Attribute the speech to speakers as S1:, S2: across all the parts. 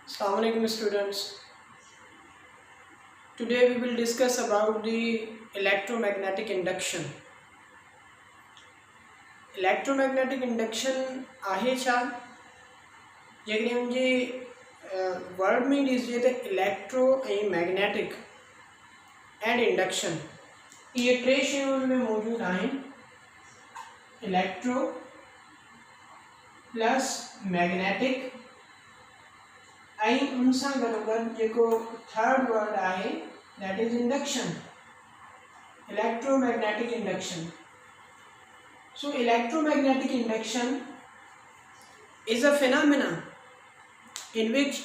S1: Assalamu alaikum students. Today we will discuss about the electromagnetic induction. Electromagnetic induction आहे छा जेकॾहिं हुनजे word में ॾिसजे त इलेक्ट्रो ऐं मैग्नेटिक एंड इंडक्शन इहे टे शयूं हुन में मौजूदु आहिनि. इलेक्ट्रो प्लस मैग्नेटिक ऐं उन सां गॾोगॾु जेको थर्ड वर्ड आहे that is induction, electromagnetic induction. So electromagnetic induction is a phenomena in which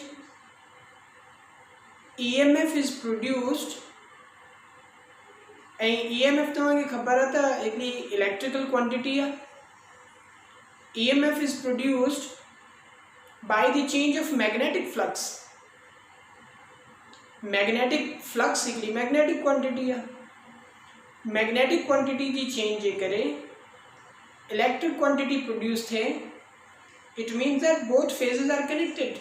S1: EMF is produced and EMF तव्हांखे ख़बर आहे त हिकिड़ी इलेक्ट्रिकल क्वांटिटी आहे. EMF is produced by the change of magnetic flux. Magnetic flux हिकिड़ी magnetic quantity आहे. Magnetic quantity जी change जे करे electric quantity produced है. It means that both phases are connected.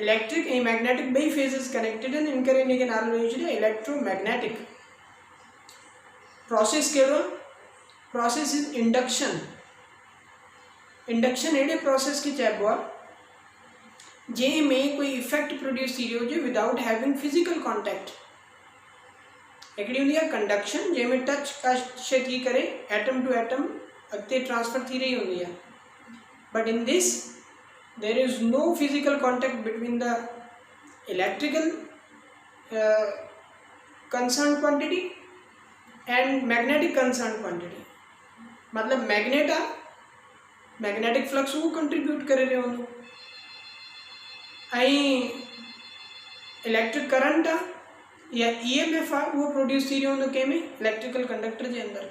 S1: Electric and magnetic both phases connected and इनके रहने के नाम में electromagnetic process केवल process is induction. Induction ऐसे process की चैबुआ जे में कोई effect produce थी रही हो without having physical contact. हिकिड़ी हूंदी आहे कंडक्शन जंहिंमें टच का शइ थी करे एटम टू एटम अॻिते ट्रांसफर थी रही हूंदी आहे. But in this there is no physical contact between the electrical concern quantity and magnetic concern quantity. मतलब मैग्नेट आहे, मैग्नेटिक फ्लक्स वो कंट्रीब्यूट करे रहियो हूंदो ऐं इलेक्ट्रिक करंट आहे या EMF आहे उहो प्रोड्यूस थी रहियो हूंदो कंहिंमें इलेक्ट्रिकल कंडक्टर जे अंदरि.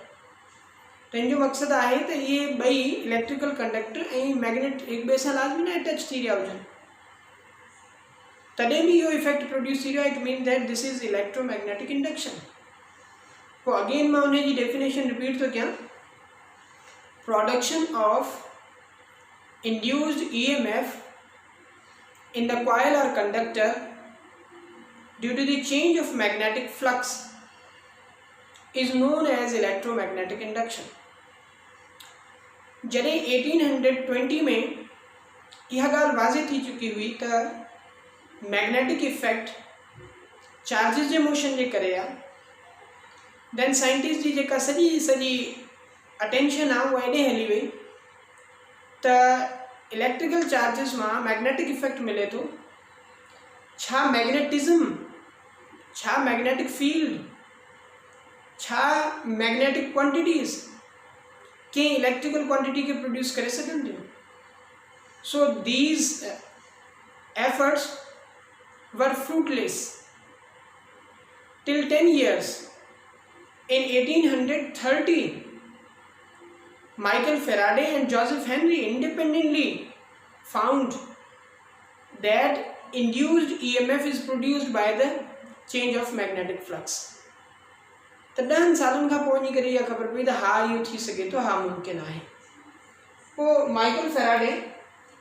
S1: त हिन जो मक़सदु आहे त इहे ॿई इलेक्ट्रिकल कंडक्टर ऐं मैग्नेट हिक ॿिए सां लाज़मी न अटैच थी रहिया हुजनि तॾहिं बि इहो इफेक्ट प्रोड्यूस थी रहियो आहे. It means that this is electromagnetic induction. पोइ अगेन मां हुनजी डेफिनेशन रिपीट थो कयां. Production of induced EMF in the coil or conductor due to the change of magnetic flux is known as electromagnetic induction. जॾहिं 1820 में यह ॻाल्हि वाज़े थी चुकी हुई त मैग्नेटिक इफेक्ट चार्जिस जे मोशन जे करे आहे, देन साइंटिस्ट जी जेका सॼी अटेंशन आहे उहा एॾे हली वई त इलेक्ट्रिकल चार्जिस मां मैग्नेटिक इफेक्ट मिले थो. छा मैग्नेटिज्म, छा मैग्नेटिक फील्ड, छा मैग्नेटिक क्वांटिटीज़ कंहिं इलेक्ट्रिकल क्वांटिटी के प्रोड्यूस करे सघनि थियूं. So these efforts were fruitless till 10 years. In 1830 Michael Faraday and Joseph Henry independently found that induced EMF is produced by the change of magnetic flux. त 10 सालनि खां पोइ वञी करे इहा ख़बर पई त हा इहो थी सघे थो, हा मुमकिन आहे. पोइ माइकल फेराडे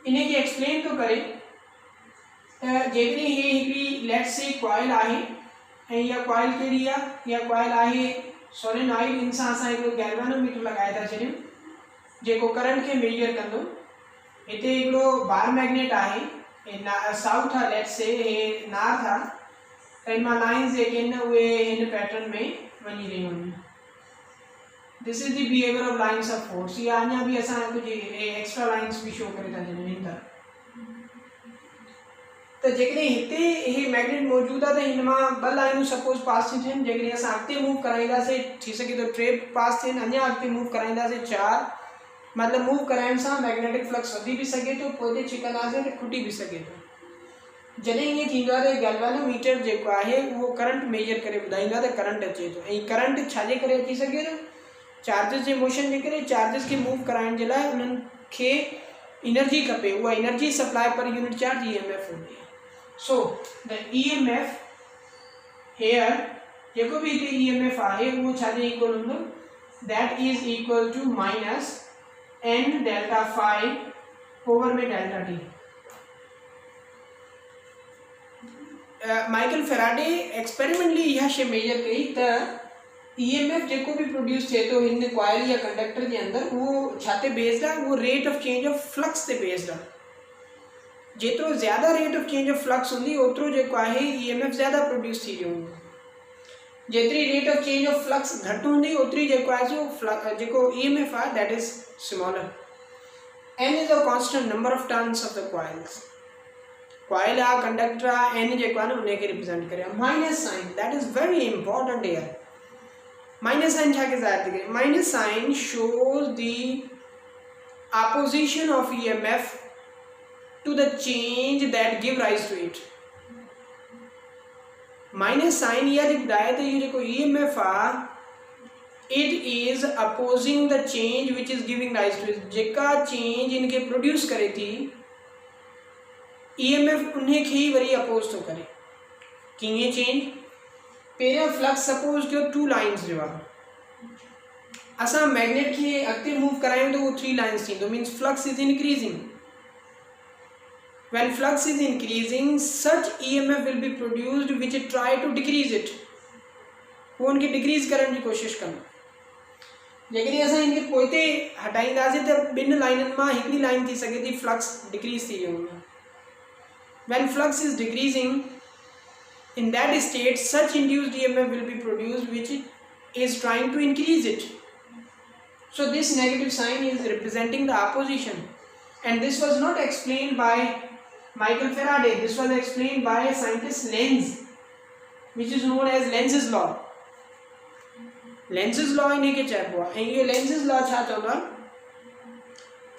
S1: इन खे एक्सप्लेन थो करे त जेकॾहिं हीअ हिकिड़ी लेट्स से कॉइल आहे ऐं इहा कॉइल कहिड़ी आहे, इहा कॉइल आहे सोलेनॉइड. इन सां असां हिकिड़ो गैल्वेनोमीटर लॻाए था छॾियूं जेको करंट खे मेजर कंदो. हिते हिकिड़ो बार मैग्नेट आहे, साउथ आहे लेट्स से, हे नॉर्थ आहे. त इन मां लाइन्स जेके आहिनि उहे हिन पैटर्न में वञी रहियूं आहिनि. This is the behaviour of lines of force. या अञा बि असां कुझु एक्स्ट्रा लाइन्स बि शो करे था छॾियूं हिन तरह. त जेकॾहिं हिते इहे मैग्नेट मौजूदु आहे त हिन मां 2 लाइनूं सपोज पास थी थियनि. जेकॾहिं असां अॻिते मूव कराईंदासीं थी सघे थो 3 पास थियनि. अञा अॻिते मूव कराईंदासीं 4. मतिलबु मूव कराइण सां मैग्नेटिक फ्लक्स वधी बि सघे थो, पोइ ते छिकंदासीं त खुटी बि सघे थो. जॾहिं ईअं थींदो आहे त गैल्वेनोमीटर जेको आहे उहो करंट मेजर करे ॿुधाईंदो आहे त करंट अचे थो. ऐं करंट छाजे करे अची सघे थो? चार्जिस जे मोशन जे करे. चार्जिस खे मूव कराइण जे लाइ उन्हनि खे एनर्जी खपे. उहा energy supply per unit charge EMF हूंदी आहे. सो द EMF हेयर जेको बि हिते EMF आहे उहो छाजे इक्वल हूंदो? That is equal to minus n delta phi over में delta t. Michael Faraday experimentally इहा शइ मेजर कई त EMF जेको भी प्रोड्यूस थिए थो हिन कॉइल या कंडक्टर जे अंदर उहो छा ते बेस्ड आहे, उहो rate of change of flux ते बेस्ड आहे। जेतिरो ज़्यादा rate of change of flux हूंदी ओतिरो जेको आहे EMF ज़्यादा प्रोड्यूस थी वेंदो। जेतिरी rate of change of flux घटि हूंदी ओतिरी जेको आहे जेको EMF आहे that is smaller. N is a constant number of turns of the coils. Coil आहे कंडक्टर आहे N जेको आहे न उनखे रिप्रेजेंट करे। Minus sign that is very important here. Minus sign छा के ज़ाहिर थी करे? Minus sign shows the opposition of EMF to the change that give rise to it। Minus sign इहा जेको ॿुधाए त इहो जेको EMF आहे it is opposing the change which is giving rise to it. जेका चेंज इनके प्रोड्यूस करे थी EMF उन्हें खे ही वरी अपोज थो करे। कीअं चेंज? पहिरियों फ्लक्स सपोज कयो 2 लाइन्स जो आहे, असां मैग्नेट खे अॻिते मूव करायूं त उहो 3 लाइन्स थींदो, means flux is increasing. When flux is increasing, such EMF will be produced which try to decrease it। वो उनके डिक्रीज करण जी कोशिश कंदो। जेकॾहिं असां इनखे पोइते हटाईंदासीं त ॿिनि लाइननि मां हिकिड़ी लाइन थी सघे थी फ्लक्स डिक्रीज थी वेंदी। When flux is decreasing, in that state such induced EMF will be produced which is trying to increase it। So this negative sign is representing the opposition, and this was not explained by Michael Faraday, this was explained by scientist Lenz, which is known as Lenz's law। Lenz's law इनके चइबो आहे। ऐं इहो Lenz's law छा चवंदो आहे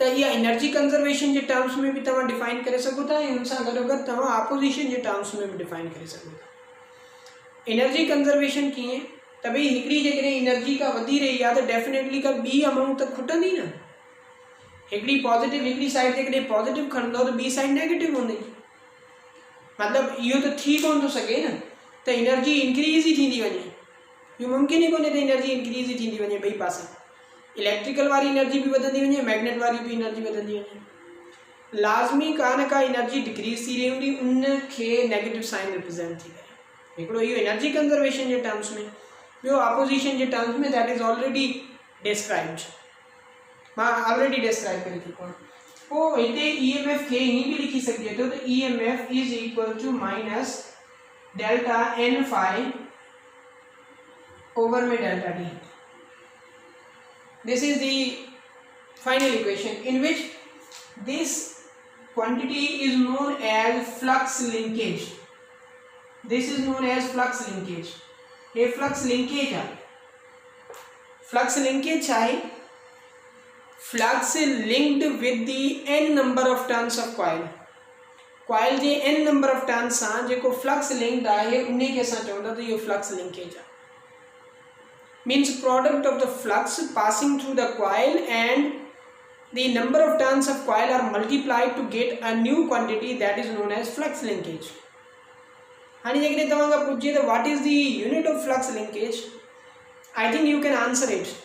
S1: त इहा एनर्जी कंजर्वेशन जे टर्म्स में भी तव्हां डिफाइन करे सघो था ऐं हुन सां गॾोगॾु तव्हां ऑपोजिशन जे टर्म्स में भी डिफाइन करे सघो था। एनर्जी कंजर्वेशन कीअं त भई हिकिड़ी जेकॾहिं एनर्जी का वधी रही आहे त डेफिनेटली का ॿी अमाउंट त खुटंदी न। हिकिड़ी पॉजिटिव हिकिड़ी साइड जेकॾहिं पॉजिटिव खणंदो त ॿी साइड नेगेटिव हूंदी। मतिलबु इहो त थी कोन थो सघे न त एनर्जी इंक्रीज़ ई थींदी वञे। इहो मुमकिन ई कोन्हे त एनर्जी इंक्रीज़ ई थींदी वञे ॿई पासा। इलेक्ट्रिकल वारी एनर्जी भी वधंदी वञे, मैग्नेट वारी भी एनर्जी वधंदी वञे। लाज़मी का न का एनर्जी डिक्रीज़ थी रही हूंदी, उनखे नेगेटिव साइन रिप्रेजेंट थी करे। हिकिड़ो इहो एनर्जी कंजर्वेशन जे टर्म्स में, ॿियो ऑपोजिशन जे टर्म्स में दैट इज़ ऑलरेडी डिस्क्राइब्ड। मां ऑलरेडी डिस्क्राइब करे चुको आहियां। पोइ हिते EMF खे हीअं बि लिखी सघिजे थो त EMF is equal to minus delta N phi over में delta D। This is the final equation in which this quantity is known as flux linkage। This is known as flux linkage। ये flux linkage है। flux linkage छा है? flux linked with the n number of turns of coil। coil J n number of turns सां जेको flux linked आहे उन्हें खे असां चवंदा त इहो flux linkage आहे। means product of the flux passing through the coil and the number of turns of coil are multiplied to get a new quantity that is known as flux linkage। हाणे जेकॾहिं तव्हां खां पुछे त what is the unit of flux linkage, I think you can answer it।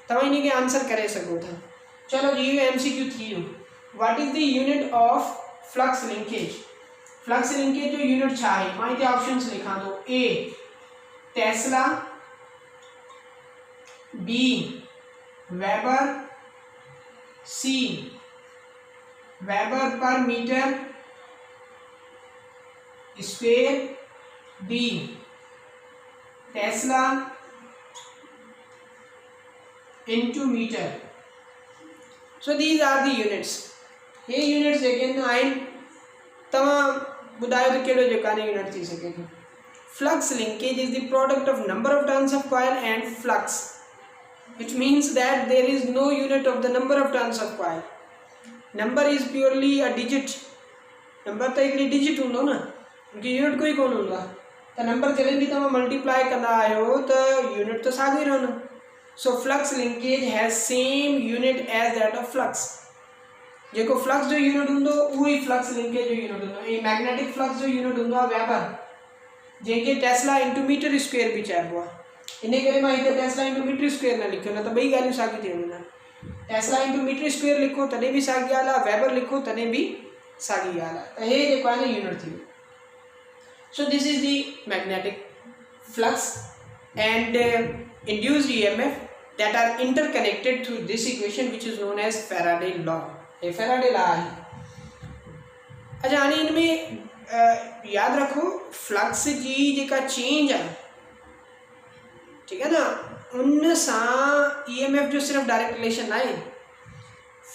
S1: तव्हां इनखे answer करे सघो था। चलो जी इहो MCQ थी वियो। what is the unit of flux linkage? flux linkage जो यूनिट छा आहे? मां हिते ऑप्शंस लिखां थो। A tesla, B weber, C weber per metre square, D tesla into meter। so these are the units। ये units जेके आहिनि तव्हां ॿुधायो त कहिड़ो जेका यूनिट थी सघे थो। flux linkage is the product of number of turns of coil and flux, which means that there is no unit of the number of turns of coil। number is purely a digit। number त हिकिड़ी digit हूंदो न, उनकी unit कोई कोन हूंदो आहे त number जॾहिं बि तव्हां मल्टीप्लाई कंदा आहियो त यूनिट त साॻियो ई रहंदो। so flux linkage has same unit as that of flux। जेको फ्लक्स जो यूनिट हूंदो उहो ई फ्लक्स लिंकेज जो यूनिट हूंदो। ऐं मैग्नेटिक फ्लक्स जो यूनिट हूंदो आहे वेबर, जंहिंखे टेस्ला इंटू मीटर स्क्वायर भी चइबो आहे। इन करे मां हिते टेस्ला इंटू मीटर स्क्वायर न लिखियो, न त ॿई ॻाल्हियूं साॻियूं थी वञनि। टेस्ला इंटू मीटर स्क्वायर लिखो तॾहिं बि साॻी ॻाल्हि आहे, वेबर लिखो तॾहिं बि साॻी ॻाल्हि आहे। त हे जेको आहे न यूनिट थी वियो। So this is the magnetic flux and induced EMF that are interconnected through this equation which is known as Faraday law. ये Faraday law है. अच्छा हाणे इनमें याद रखो फ्लक्स जी जेका चेंज आहे, ठीक है ना, उन सां EMF जो सिर्फ डायरेक्ट रिलेशन आहे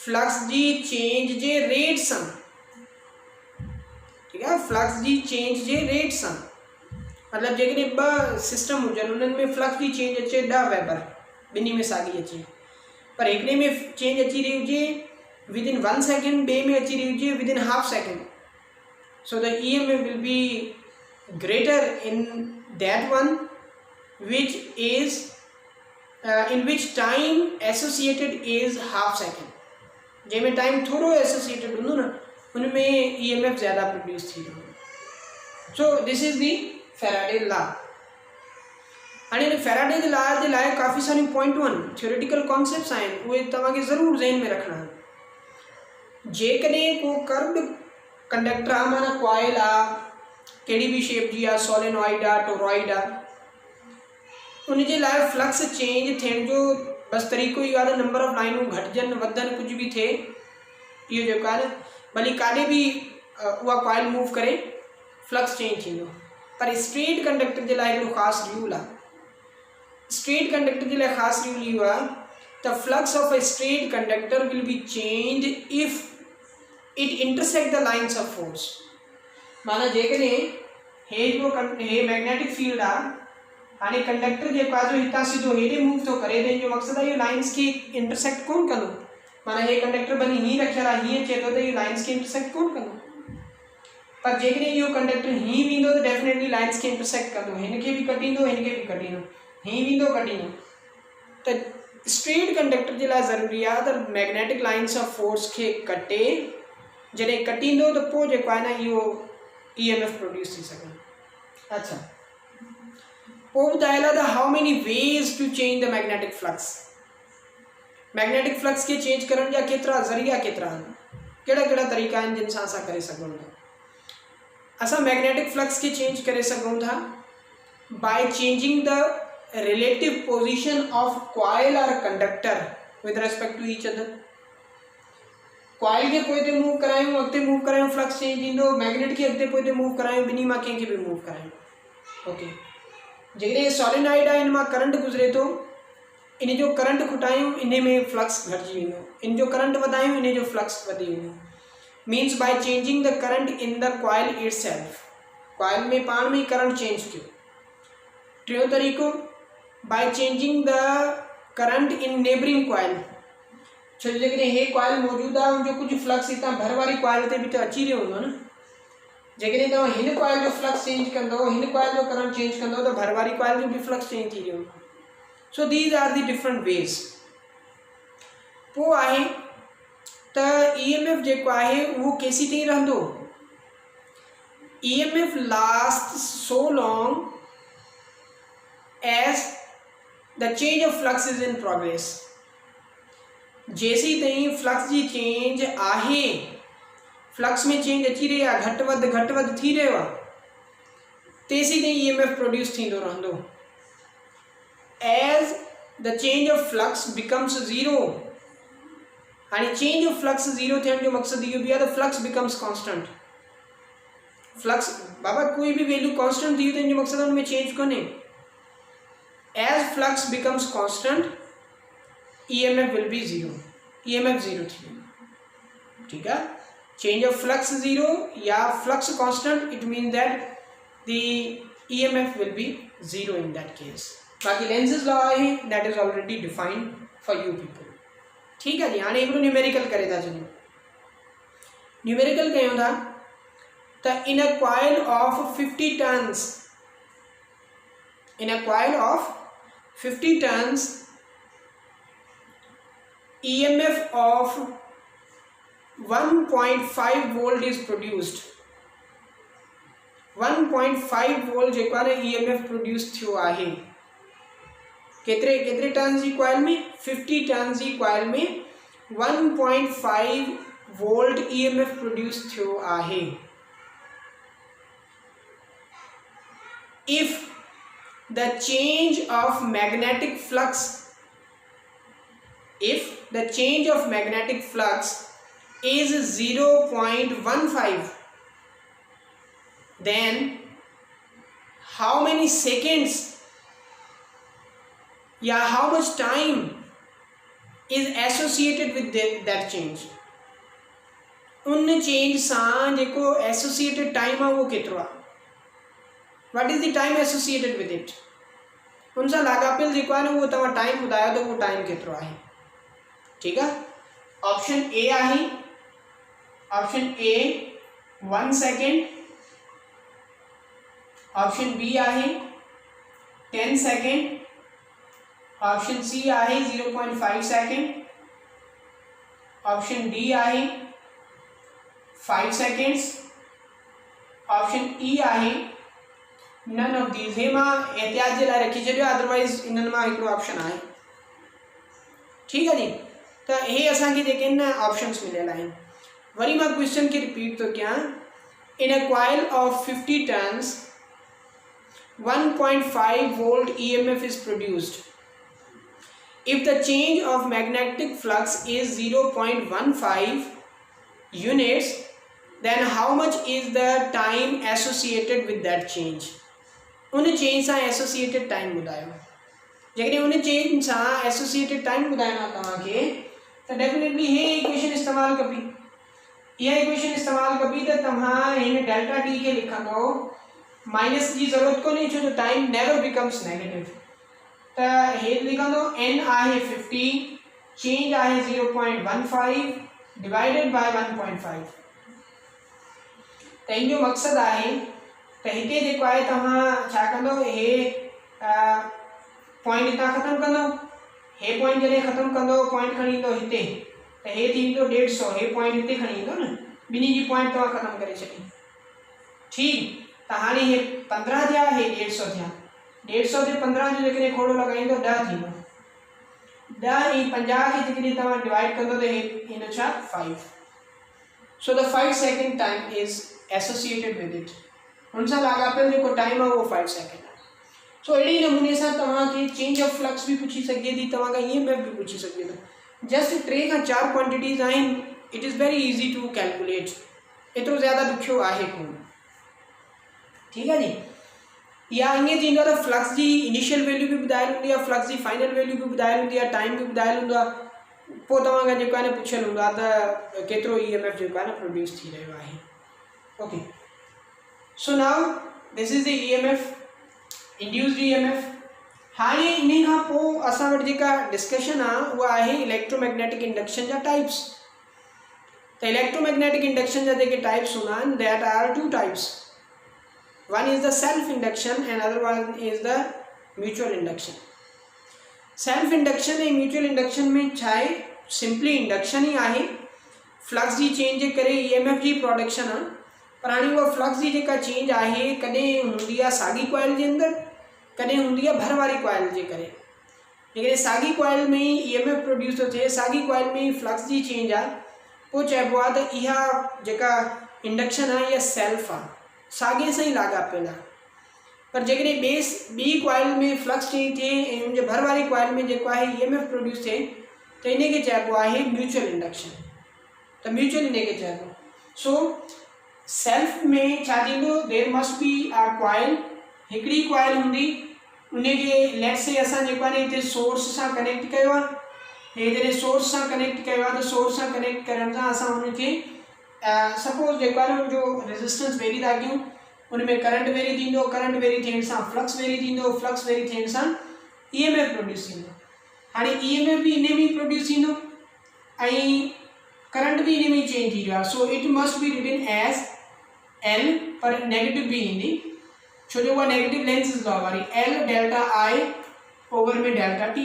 S1: फ्लक्स जी चेंज जे रेट सां, ठीक है, फ्लक्स जी चेंज जे रेट सां. मतलब जेकॾहिं ॿ सिस्टम हुजनि उन्हनि में फ्लक्स जी चेंज अचे 10 वेबर, ॿिन्ही में साॻी अचे, पर हिकिड़े में चेंज अची रही हुजे विदिन 1 सेकेंड, ॿिए में अची रही हुजे within half second. So the EMF will be greater in that one which is in which time associated is half second. जंहिंमें टाइम थोरो एसोसिएटेड हूंदो न उनमें EMF ज़्यादा प्रोड्यूस थी वेंदो. सो this is the Faraday law. हाणे हिन फेराडे जे law जे लाइ काफ़ी सारियूं पॉइंटूं आहिनि, थियोरेटिकल कॉन्सेप्ट्स आहिनि, उहे तव्हांखे ज़रूरु ज़हन में रखणा आहिनि. जेकॾहिं को कर्व्ड कंडक्टर आहे, माना कॉइल आहे, कहिड़ी बि शेप जी आहे, सोलेनॉइड आहे, टोरॉइड आहे, उनजे लाइ फ्लक्स चेंज थियण जो बसि तरीक़ो इहो आहे त नंबर ऑफ लाइनूं घटिजनि वधनि कुझु बि थिए, इहो जेको आहे न भली काॾे बि उहा कॉइल मूव करे फ्लक्स चेंज थींदो. पर स्ट्रेट कंडक्टर जे लाइ हिकिड़ो ख़ासि रूल आहे. स्ट्रेट कंडक्टर जे लाइ ख़ासि रूल इहो आहे त flux of a straight conductor will be change if it intersect the lines of force. माना जेकॾहिं हे मैग्नेटिक फील्ड आहे, हाणे कंडक्टर जेको आहे जो हितां सिधो हेॾे मूव थो करे, त जो मक़सदु आहे इहो लाइन्स खे इंटरसेक्ट कोन कंदो. माना हे कंडक्टर भली हीअं रखियल आहे, हीअं चए थो त इहो लाइन्स खे इंटरसेक्ट कोन कंदो, पर जेकॾहिं इहो कंडक्टर हीअं वेंदो त डेफिनेटली लाइन्स खे इंटरसेक्ट कंदो, हिन खे बि कटींदो, हिन खे बि कटींदो, हीअं वेंदो कटींदो. त स्ट्रेट कंडक्टर जे लाइ ज़रूरी आहे त मैग्नेटिक लाइन्स ऑफ फोर्स खे कटे, जॾहिं कटींदो त पोइ जेको आहे न इहो EMF प्रोड्यूस थी सघे. अच्छा, पोइ ॿुधायल आहे त how many ways to change the magnetic flux. Magnetic flux खे चेंज करण जा केतिरा ज़रिया केतिरा आहिनि, कहिड़ा कहिड़ा तरीक़ा आहिनि जिन सां असां करे सघूं था. असां मैग्नेटिक फ्लक्स खे चेंज करे सघूं था by changing the relative position of coil और conductor with respect to each other. Coil खे पोइ ते मूव करायूं, अॻिते मूव करायूं, फ्लक्स चेंज थींदो. मैग्नेट खे अॻिते पोइ ते मूव करायूं, ॿिन्ही मां कंहिंखे बि मूव करायूं. ओके, जेकॾहिं सोलेनॉइड आहे, इन मां करंट गुज़रे थो, इन जो करंट खुटायूं, इन में फ्लक्स घटिजी वेंदो, इन जो करंट वधायूं, इन जो फ्लक्स वधी वेंदो. Means by changing the current in the coil itself. Coil में पाण में करंट चेंज थियो. टियों तरीक़ो bye changing the current in neighbouring coil. छो जो जेकॾहिं हे कॉइल मौजूदु आहे, उनजो कुझु फ्लक्स हितां भर वारी कॉइल ते बि त अची रहियो हूंदो न. जेकॾहिं तव्हां हिन कॉइल जो फ्लक्स चेंज कंदो, हिन कॉइल जो करंट चेंज कंदो, त भर वारी कॉइल जो बि फ्लक्स चेंज थी रहियो. So these are the different ways. पोइ आहे त EMF जेको आहे उहो केसी ताईं रहंदो. EMF last so long as the change of flux is in progress. जेसी ताईं फ्लक्स जी चेंज आहे, फ्लक्स में चेंज अची रही आहे, घटि वधि थी रहियो आहे, तेसी ताईं EMF प्रोड्यूस थींदो रहंदो. As the change of flux becomes zero. हाणे चेंज ऑफ फ्लक्स ज़ीरो थियण जो मक़सदु इहो बि आहे त फ्लक्स बिकम्स कॉन्स्टेंट. फ्लक्स बाबा कोई भी वैल्यू कॉन्स्टेंट थी तो मकसद उनमें चेंज कोने. As flux becomes constant EMF will be zero. EMF zero थी, ठीक है. चेंज ऑफ फ्लक्स जीरो या flux constant, it mean that the EMF will be zero in that case. बाकी लेंजेस लॉ है that is already defined for you people. ठीक है जी. हाँ एक न्यूमेरिकल करे था चलो. न्यूमेरिकल क्यों था तो in a coil of 50 turns, in a coil of 50 tons, EMF of 1.5 volt is produced. 1.5 volt जेको आहे EMF प्रोड्यूस थियो आहे. केतिरे टन्स जी कॉइल में? 50 टन्स जी कॉइल में 1.5 वोल्ट EMF प्रोड्यूस थियो आहे. if the change of magnetic flux, if the change of magnetic flux is 0.15, then how many seconds या how much time is associated with that change? उन change सां जेको associated time आहे उहो केतिरो आहे? What is the time associated with it? उन सां लाॻापियल जेको आहे न उहो तव्हां टाइम ॿुधायो त उहो टाइम केतिरो आहे? ठीकु आहे, ऑप्शन ए आहे, option A 1 second, option B आहे 10 सेकेंड, ऑप्शन सी आहे 0.5 सेकेंड, ऑप्शन डी आहे 5 seconds, ऑप्शन ई आहे नन ऑफ दीज। हे मां एहतियात जे लाइ रखी छॾियो, अदरवाइज़ इन्हनि मां हिकिड़ो ऑप्शन आहे। ठीकु आहे जी, त हे असांखे जेके न ऑप्शन्स मिलियल आहिनि। वरी मां क्वेश्चन खे रिपीट थो कयां। In a coil of 50 turns 1.5 volt EMF is produced. If the change of magnetic flux is 0.15 units, then how much is the time associated with that change? उन change सां associated time ॿुधायो। जेकॾहिं उन change सां associated time ॿुधाइणो आहे तव्हांखे त डेफिनेटली हे इक्वेशन इस्तेमालु कबी। इहा इक्वेशन इस्तेमालु कबी त तव्हां हिन डेल्टा टी खे लिखंदो, माइनस जी ज़रूरत कोन्हे छो जो टाइम नेवर बिकम्स नेगेटिव। त हे लिखंदो n आहे 50, चेंज आहे 0.15 डिवाइडेड बाय 1.5। त इन जो मक़सदु आहे त हिते जेको आहे तव्हां छा कंदो, हे पॉइंट हितां ख़तमु कंदो, हे पॉइंट जॾहिं ख़तमु कंदो पॉइंट खणी ईंदो हिते, त हे थींदो 150, हे पॉइंट हिते खणी ईंदो न, ॿिन्ही जी पॉइंट तव्हां ख़तमु करे छॾी। ठीकु, त हाणे हे 15 थिया, हे 150 थिया। 150 ते 15 जो जेकॾहिं खोड़ो लॻाईंदो 10 थींदो। 10 ऐं 50 खे जेकॾहिं तव्हां डिवाइड कंदो त हे ईंदो छा 5। So the 5 second time is associated with it. उन सां लाॻापियल जेको टाइम आहे उहो 5 सेकेंड आहे। सो अहिड़े नमूने सां तव्हांखे चेंज ऑफ फ्लक्स बि पुछी सघे थी, तव्हां खां EMF बि पुछी सघे थो। जस्ट 3 खां 4 क्वांटिटीज़ आहिनि, it is very easy to calculate, एतिरो ज़्यादा ॾुखियो आहे कोन। ठीकु आहे जी, या ईअं थींदो आहे त फ्लक्स जी इनिशियल वैल्यू बि ॿुधायल हूंदी आहे, फ्लक्स जी फाइनल वैल्यू बि ॿुधायल हूंदी आहे, टाइम बि ॿुधायल हूंदो आहे, पोइ तव्हां खां जेको आहे न पुछियलु हूंदो आहे त केतिरो EMF जेको आहे न प्रोड्यूस थी रहियो आहे। Okay, so now this is the EMF, induced EMF। हाणे इन खां पोइ असां वटि जेका डिस्कशन आहे उहा आहे इलेक्ट्रोमैग्नेटिक इंडक्शन जा टाइप्स। त इलेक्ट्रोमैग्नेटिक इंडक्शन जा जेके टाइप्स हूंदा आहिनि, that are 2 types. One is the self induction and other one is the mutual induction. Self induction ऐं म्यूचुअल इंडक्शन में छा आहे, सिंपली इंडक्शन ई आहे, फ्लक्स जी चेंज जे करे EMF जी प्रोडक्शन आहे। पर हाणे उहा फ्लक्स जी जेका चेंज आहे कॾहिं हूंदी आहे साॻी कॉइल जे अंदरि, कॾहिं हूंदी आहे भर वारी कॉइल जे करे। जेकॾहिं साॻी कॉइल में ई EMF प्रोड्यूस थो थिए, साॻी कॉइल में ई फ्लक्स जी चेंज आहे, पोइ चइबो आहे त इहा जेका इंडक्शन आहे इहा सेल्फ आहे, साॻे सां ई लाॻापियल आहे। पर जेकॾहिं ॿी कॉइल में फ्लक्स चेंज थिए ऐं हुनजे भर वारी कॉइल में जेको आहे EMF प्रोड्यूस थिए, त इनखे चइबो आहे म्यूचुअल इंडक्शन। त म्यूचुअल इनखे चइबो। सो सेल्फ में छा थींदो, there must be a coil, हिकिड़ी कॉइल हूंदी, उनखे लेट्स से असां जेको आहे हिते सोर्स सां कनेक्ट कयो आहे, हे जॾहिं सोर्स सां कनेक्ट कयो आहे त सोर्स सां कनेक्ट करण सां असां हुनखे सपोज जेको आहे उनजो रेजिस्टेंस वेरी था कयूं, उनमें करंट वेरी थींदो, करंट वेरी थियण सां फ्लक्स वेरी थींदो, फ्लक्स वेरी थियण सां EMF प्रोड्यूस थींदो। हाणे EMF भी इन में प्रोड्यूस थींदो ऐं करंट भी इन में चेंज थी रहियो आहे। So it must be written as L, पर नेगेटिव भी ईंदी छो जो उहा नेगेटिव लेंस लॉ वारी, L डेल्टा I ओवर में डेल्टा T।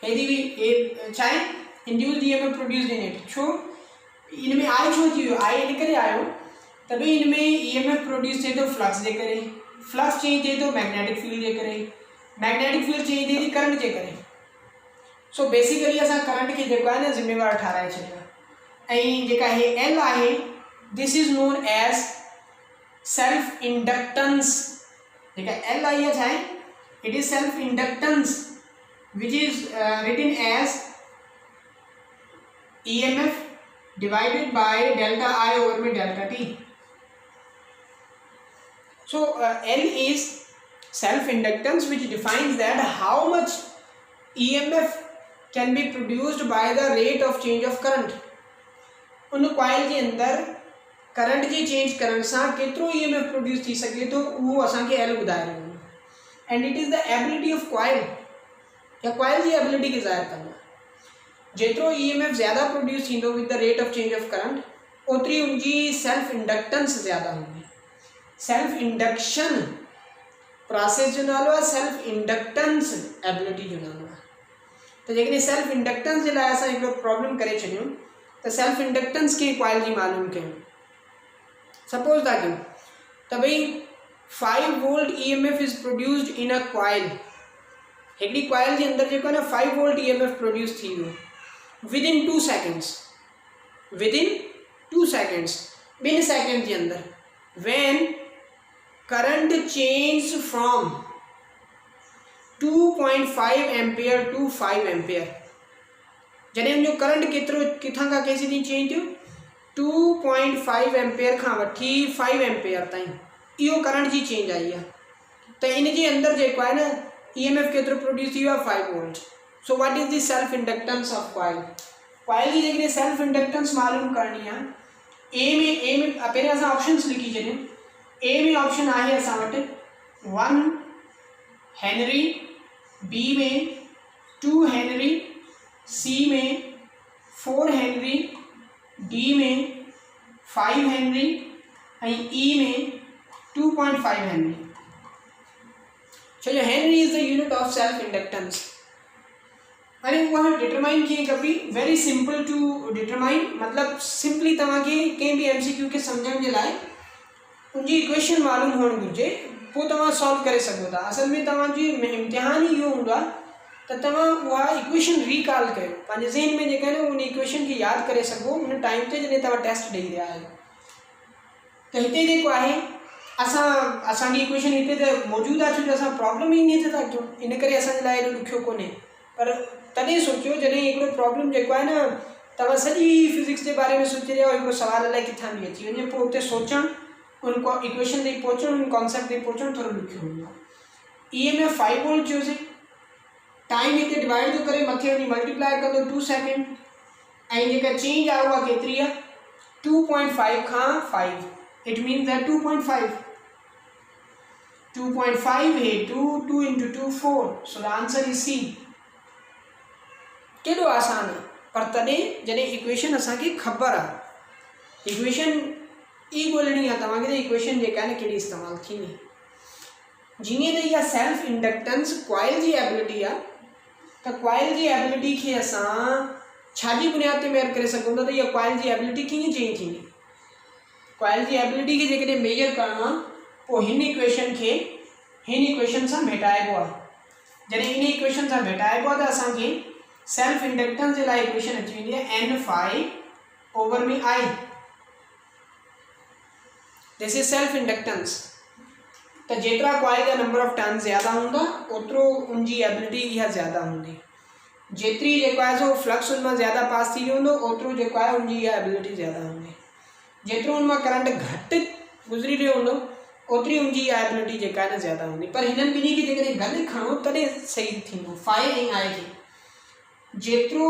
S1: यदि भी छा आहे induced EMF produced in it, छो इन में I छो थी वियो, I इन करे आयो त भई इन में EMF प्रोड्यूस थिए थो फ्लक्स जे करे, फ्लक्स चेंज थिए थो मैग्नेटिक फील्ड जे करे, मैग्नेटिक फील्ड चेंज थिए थी करंट जे करे। सो बेसिकली असां करंट खे जेको आहे न ज़िम्मेवार ठाराए छॾियो। ऐं जेका हे L आहे, this is known as self inductance, ठीक है, LIH है, it is self inductance which is written as EMF divided by delta I over में delta T. So L is self inductance which defines that how much EMF can be produced by the rate of change of current. उन coil के अंदर current जी change करण सां केतिरो EMF produce थी सके तो वो असांखे L ॿुधाए रहियो आहे, and it is the ability of coil या कॉइल जी एबिलिटी खे ज़ाहिर कंदो आहे। जेतिरो EMF ज़्यादा प्रोड्यूस थींदो with the rate of change of current ओतिरी उनजी सेल्फ इंडक्टेंस ज़्यादा हूंदी। सेल्फ इंडक्शन प्रोसेस जो नालो आहे सेल्फ इंडक्टेंस एबिलिटी जो नालो आहे। त जेकॾहिं सेल्फ इंडक्टेंस जे लाइ असां हिकिड़ो प्रॉब्लम करे छॾियूं त सेल्फ इंडक्टेंस खे कॉइल जी मालूम कयूं। सपोज था कयूं त भई 5 volt EMF is produced in a coil. हिकिड़ी कॉइल जे अंदरि जेको आहे न 5 वोल्ट EMF प्रोड्यूस थी वियो within 2 seconds, within 2 seconds, ॿिनि सेकेंड जे अंदरि, when current changed from 2.5 ampere to 5 ampere, जॾहिं उनजो करंट केतिरो किथां खां केसीं ताईं चेंज थियो, 2.5 एम्पियर खां वठी 5 एम्पियर ताईं इहो करंट जी चेंज आई आहे। त इन जे अंदरि जेको आहे न EMF केतिरो प्रोड्यूस थी वियो आहे 5 volt. So what is the self inductance of coil? Coil जी जेकॾहिं सेल्फ इंडक्टेंस मालूम करणी आहे, ए में पहिरियों असां ऑप्शन्स लिखी छॾियूं। ए में ऑप्शन आहे असां वटि 1 हेनरी, बी में 2 हेनरी, सी में 4 हेनरी, डी में 5 हेनरी ऐं ई में 2.5 हेनरी। छो जो Henry is the unit of self inductance. अरे वह डिटरमाइन कीअं कबी? वेरी सिंपल टू डिटरमाइन, मतलब सिंपली तव्हांखे कंहिं बि MCQ खे सम्झण जे लाइ उनजी इक्वेशन मालूम हुअणु घुरिजे, पोइ तव्हां सॉल्व करे सघो था। असल में तव्हांजी इम्तिहान ई इहो हूंदो आहे त तव्हां उहा इक्वेशन रिकॉल कयो, पंहिंजे ज़हन में जेका आहे न उन इक्वेशन खे यादि करे सघो उन टाइम ते जॾहिं तव्हां टेस्ट ॾेई रहिया आहियो। त हिते जेको आहे असांजी इक्वेशन हिते त मौजूदु आहे, छो जो असां प्रॉब्लम ई ईअं था कयूं, इन करे असांजे लाइ एॾो ॾुखियो कोन्हे। पर तॾहिं सोचियो जॾहिं हिकिड़ो प्रॉब्लम जेको आहे न तव्हां सॼी फिज़िक्स जे बारे में सोचे रहिया हो, हिकिड़ो सुवाल अलाए किथां बि अची वञे, पोइ उते सोचणु, उन इक्वेशन ताईं पहुचणु, उन कॉन्सेप्ट ताईं पहुचणु थोरो ॾुखियो हूंदो आहे। EMF 5 वोल्ट चयोसीं, टाइम हिते डिवाइड थो करे मथे वञी मल्टीप्लाई कंदो 2 सेकेंड, ऐं जेका चेंज आहे उहा केतिरी आहे 2.5 खां 5, इट मीन्स दैट 2.5 है 2 into 2 4, so the answer is C। केॾो आसान आहे, पर तॾहिं जॾहिं इक्वेशन असांखे ख़बर आहे, इक्वेशन ई ॻोल्हणी आहे तव्हांखे त इक्वेशन जेका आहे न कहिड़ी इस्तेमालु थींदी। जीअं त इहा सेल्फ इंडक्टेंस कॉइल जी एबिलिटी आहे, त कॉइल जी एबिलिटी खे असां छाजी बुनियाद ते मेजर करे सघूं था त इहा कॉइल जी एबिलिटी कीअं चेंज थींदी। कॉइल जी एबिलिटी खे जेकॾहिं मेजर करणो आहे पोइ हिन इक्वेशन सां भेटाइबो आहे। जॾहिं इन इक्वेशन सां भेटाइबो आहे त असांखे सेल्फ इंडक्टेंस जे लाइ इक्वेशन अची वेंदी आहे N phi ओवर में I। This is self inductance. त जेतिरा कॉइल जा नंबर ऑफ टर्न ज़्यादा हूंदा ओतिरो उनजी एबिलिटी इहा ज़्यादा हूंदी। जेतिरी जेको आहे सो फ्लक्स उन मां ज़्यादा पास थी वेंदो ओतिरो जेको आहे उनजी इहा एबिलिटी ज़्यादा हूंदी। जेतिरो उन मां करंट घटि गुज़री रहियो हूंदो ओतिरी उनजी इहा एबिलिटी जेका आहे न ज़्यादा हूंदी। पर हिननि ॿिन्ही खे जेकॾहिं गॾु खणो तॾहिं सही थींदो। फाई ऐं आई खे जेतिरो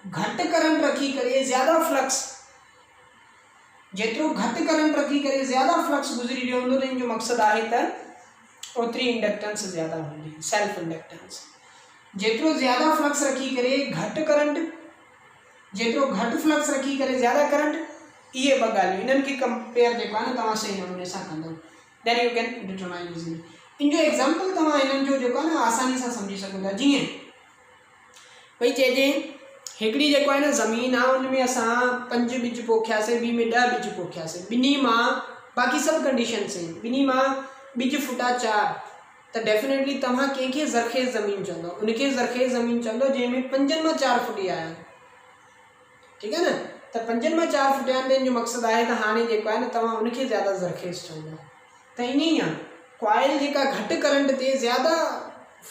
S1: घटि करंट रखी करे ज़्यादा फ्लक्स, जेतिरो घटि करंट रखी करे ज़्यादा फ्लक्स गुज़री रहियो हूंदो त इन जो मक़सदु आहे त ओतिरी इंडक्टेंस ज़्यादा हूंदी, सेल्फ इंडक्टेंस। जेतिरो ज़्यादा फ्लक्स रखी करे घटि करंट, जेतिरो घटि फ्लक्स रखी करे ज़्यादा करंट, इहे ॿ ॻाल्हियूं इन्हनि खे कंपेयर जेको आहे न तव्हां सही नमूने सां कंदो, then you can determine easily. इन जो एग्ज़ाम्पल तव्हां इन्हनि जो जेको आहे न आसानी सां सम्झी सघो था। जीअं भई चइजे हिकिड़ी जेको आहे न ज़मीन आहे उन में असां 5 ॿिज पोखियासीं, ॿी में 10 ॿिज पोखियासीं, ॿिन्ही मां बाक़ी सभु कंडीशन्स आहिनि, ॿिन्ही मां ॿिज फुटा 4, त डेफिनेटली तव्हां कंहिंखे ज़रख़ेज़ ज़मीन चवंदो, उनखे ज़रख़ेज़ ज़मीन चवंदो जंहिंमें 5 मां 4 फुट आया, ठीकु आहे न। त 5 मां 4 फिटिया जो मक़सदु आहे त हाणे जेको आहे न तव्हां उनखे ज़्यादा ज़रखेज़ चवंदा त ईअं ई आहे कॉइल जेका घटि करंट ते ज़्यादा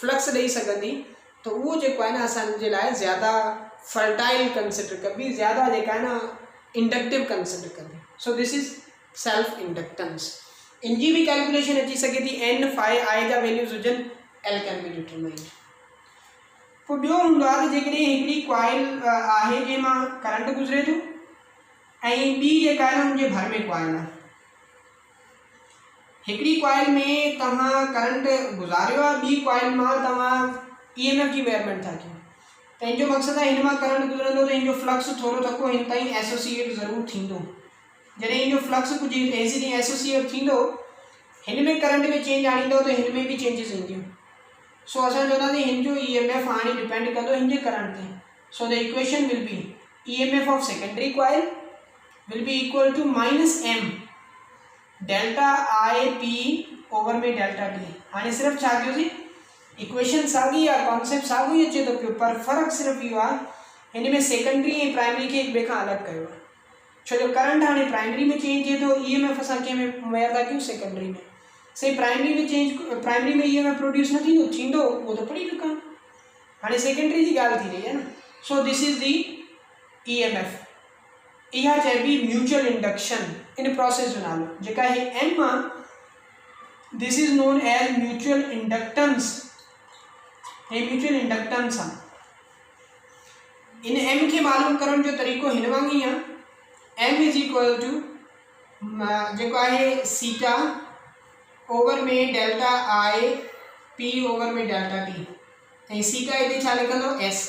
S1: फ्लक्स ॾेई सघंदी त उहो जेको आहे न असांजे लाइ ज़्यादा फर्टाइल कंसिडर कबी, ज़्यादा जेका आहे न इंडक्टिव कंसिडर कबी। So this is self inductance. इन जी भी कैलकुलेशन अची सके थी, एन फाइ आई जा वैल्यूज़ हुजनि, एल कैन बी डिटरमाइंड। पोइ ॿियो हूंदो आहे त जेकॾहिं हिकिड़ी कॉइल आहे जंहिंमां करंट गुज़रे थो ऐं ॿी जेका आहे न हुनजे भर में कॉइल आहे। हिकिड़ी कॉइल में तव्हां करंट गुज़ारियो आहे, ॿी कॉइल मां तव्हां EMF जी मेजरमेंट था कयो, त हिन जो मक़सदु आहे हिन मां करंट गुज़रंदो त हिन जो फ्लक्स थोरो थको हिन ताईं एसोसिएट ज़रूरु थींदो। जॾहिं हिन जो फ्लक्स कुझु एसी ताईं एसोसिएट थींदो, हिन में करंट में चेंज आणींदो त हिन में बि चेंजिस ईंदियूं। सो असां चवंदासीं हिन जो EMF हाणे डिपेंड कंदो हिन जे करंट ते। So the equation will be EMF of secondary coil will be equal to -m delta IP over में डेल्टा T। हाणे सिर्फ़ु छा कयोसीं, इक्वेशन साॻी आहे, कॉन्सेप्ट साॻियो ई अचे थो पियो, पर फ़र्क़ु सिर्फ़ु इहो आहे हिन में सेकेंडरी ऐं प्राइमरी खे हिक ॿिए खां अलॻि कयो आहे। छो जो करंट हाणे प्राइमरी में चेंज थिए थो, EMF असां कंहिंमें मुहैया था कयूं, सेकेंडरी में। सही, प्राइमरी में EMF प्रोड्यूस न थींदो उहो त पढ़ी चुका, हाणे सेकेंडरी जी ॻाल्हि थी रही आहे न। So this is the EMF। इहा चइबी म्यूचुअल इंडक्शन, इन प्रोसेस जो नालो जेका आहे M आहे, this is known as mutual inductance. हे म्यूचुअल इंडक्टेंस आहे। इन M खे मालूम करण जो तरीक़ो हिन वांगुरु ई आहे। M इज इक्वल टू जेको आहे सीटा ओवर में डेल्टा IP ओवर में डेल्टा T, ऐं सीटा हिते छा लिखंदो S।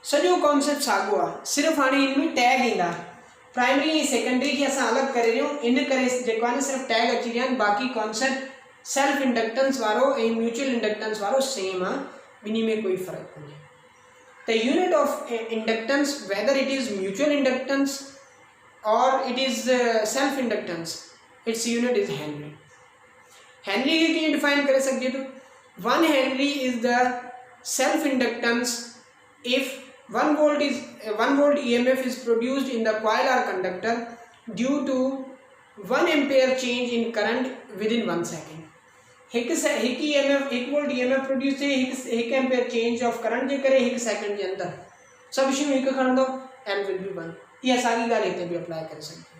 S1: सॼो कॉन्सेप्ट साॻियो आहे, सिर्फ़ु हाणे हिन में टैग ईंदा, प्राइमरी ऐं सेकेंडरी खे असां अलॻि करे रहियूं, इन करे जेको आहे न सिर्फ़ु टैग अची रहिया आहिनि, बाक़ी कॉन्सेप्ट सेल्फ इंडक्टेंस वारो ऐं म्यूचुअल इंडक्टेंस वारो सेम आहे, ॿिन्ही में कोई फ़र्क़ु कोन्हे। The unit of inductance, whether it is mutual inductance और it is self inductance, its unit is henry. Henry खे कीअं डिफाइन करे सघिजे थो, 1 henry is the self inductance if 1 volt EMF is produced in the coil or conductor due to 1 ampere change in current within 1 second। एक volt EMF produce थे 1 ampere change of current जे करे 1 second जे अंदर, सभु शयूं हिकु खणंदो, L will be 1। इहा साॻी ॻाल्हि हिते बि अप्लाई करे सघिजे।